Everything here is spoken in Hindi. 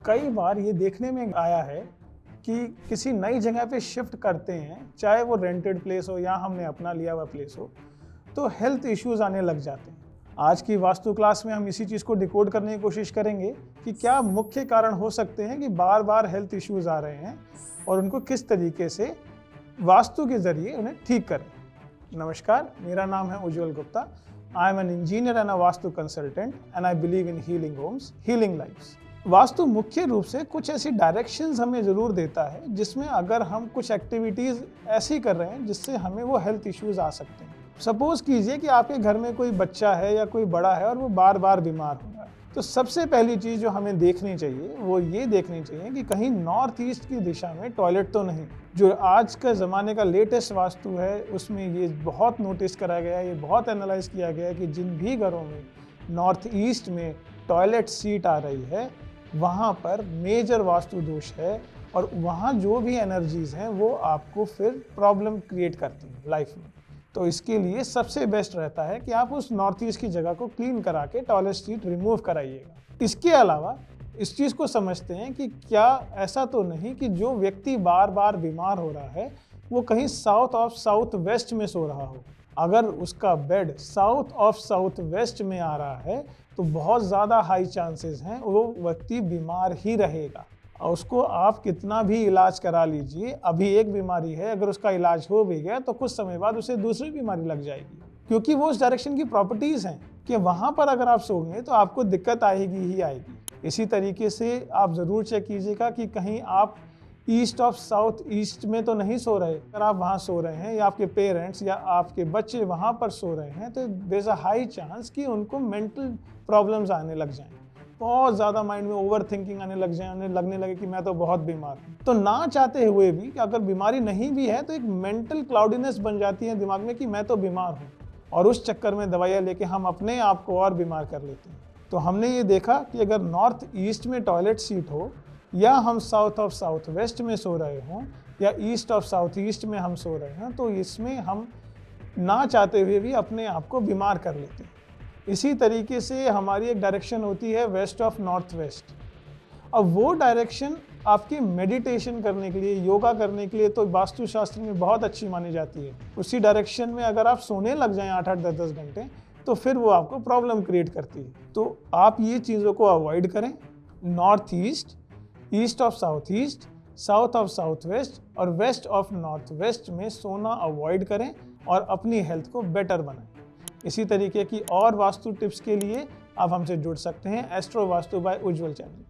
कई बार ये देखने में आया है कि किसी नई जगह पे शिफ्ट करते हैं, चाहे वो रेंटेड प्लेस हो या हमने अपना लिया हुआ प्लेस हो, तो हेल्थ इश्यूज आने लग जाते हैं। आज की वास्तु क्लास में हम इसी चीज़ को डिकोड करने की कोशिश करेंगे कि क्या मुख्य कारण हो सकते हैं कि बार बार हेल्थ इश्यूज आ रहे हैं और उनको किस तरीके से वास्तु के जरिए उन्हें ठीक करें। नमस्कार, मेरा नाम है Ujjwal Gupta. I am an engineer and a vastu consultant and I believe in healing homes, healing lifes. Vastu मुख्य रूप से कुछ ऐसी डायरेक्शंस हमें ज़रूर देता है जिसमें अगर हम कुछ एक्टिविटीज़ ऐसी कर रहे हैं जिससे हमें वो हेल्थ इश्यूज आ सकते हैं। सपोज कीजिए कि आपके घर में कोई बच्चा है या कोई बड़ा है और वो बार बार बीमार हो रहा है, तो सबसे पहली चीज़ जो हमें देखनी चाहिए वो ये देखनी चाहिए कि कहीं नॉर्थ ईस्ट की दिशा में टॉयलेट तो नहीं। जो आज का ज़माने का लेटेस्ट वास्तु है उसमें ये बहुत नोटिस करा गया है, ये बहुत एनालाइज किया गया है कि जिन भी घरों में नॉर्थ ईस्ट में टॉयलेट सीट आ रही है वहाँ पर मेजर वास्तु दोष है और वहाँ जो भी एनर्जीज हैं वो आपको फिर प्रॉब्लम क्रिएट करती हैं लाइफ में। तो इसके लिए सबसे बेस्ट रहता है कि आप उस नॉर्थ ईस्ट की जगह को क्लीन करा के टॉयलेट सीट रिमूव कराइएगा। इसके अलावा इस चीज़ को समझते हैं कि क्या ऐसा तो नहीं कि जो व्यक्ति बार बार बीमार हो रहा है वो कहीं साउथ ऑफ साउथ वेस्ट में सो रहा हो। अगर उसका bed south of south west में आ रहा है तो बहुत ज़्यादा हाई चांसेस हैं वो व्यक्ति बीमार ही रहेगा। और उसको आप कितना भी इलाज करा लीजिए, अभी एक बीमारी है, अगर उसका इलाज हो भी गया तो कुछ समय बाद उसे दूसरी बीमारी लग जाएगी, क्योंकि वो उस डायरेक्शन की प्रॉपर्टीज़ हैं कि वहाँ पर अगर आप सोएंगे तो आपको दिक्कत आएगी ही आएगी। इसी तरीके से आप ज़रूर चेक कीजिएगा कि कहीं आप ईस्ट ऑफ साउथ ईस्ट में तो नहीं सो रहे। अगर आप वहाँ सो रहे हैं या आपके पेरेंट्स या आपके बच्चे वहाँ पर सो रहे हैं तो there is a high chance कि उनको मेंटल प्रॉब्लम्स आने लग जाएं, बहुत ज़्यादा माइंड में ओवर थिंकिंग आने लग जाए, उन्हें लगने लगे कि मैं तो बहुत बीमार हूँ। तो ना चाहते हुए भी कि अगर बीमारी नहीं भी है तो एक मेंटल क्लाउडीनेस बन जाती है दिमाग में कि मैं तो बीमार हूँ, और उस चक्कर में दवाइयाँ लेके हम अपने आप को और बीमार कर लेते हैं। तो हमने ये देखा कि अगर नॉर्थ ईस्ट में टॉयलेट सीट हो या हम साउथ ऑफ साउथ वेस्ट में सो रहे हों या ईस्ट ऑफ साउथ ईस्ट में हम सो रहे हैं तो इसमें हम ना चाहते हुए भी अपने आप को बीमार कर लेते हैं। इसी तरीके से हमारी एक डायरेक्शन होती है वेस्ट ऑफ नॉर्थ वेस्ट। अब वो डायरेक्शन आपके मेडिटेशन करने के लिए, योगा करने के लिए तो वास्तुशास्त्र में बहुत अच्छी मानी जाती है। उसी डायरेक्शन में अगर आप सोने लग जाएं 8-8, 10-10 घंटे तो फिर वो आपको प्रॉब्लम क्रिएट करती है। तो आप ये चीज़ों को अवॉइड करें। North east, east of south east, south of south west और वेस्ट ऑफ नॉर्थ वेस्ट में सोना अवॉइड करें और अपनी हेल्थ को बेटर बनाएं। इसी तरीके की और वास्तु टिप्स के लिए आप हमसे जुड़ सकते हैं एस्ट्रो वास्तु बाय उज्जवल चैनल।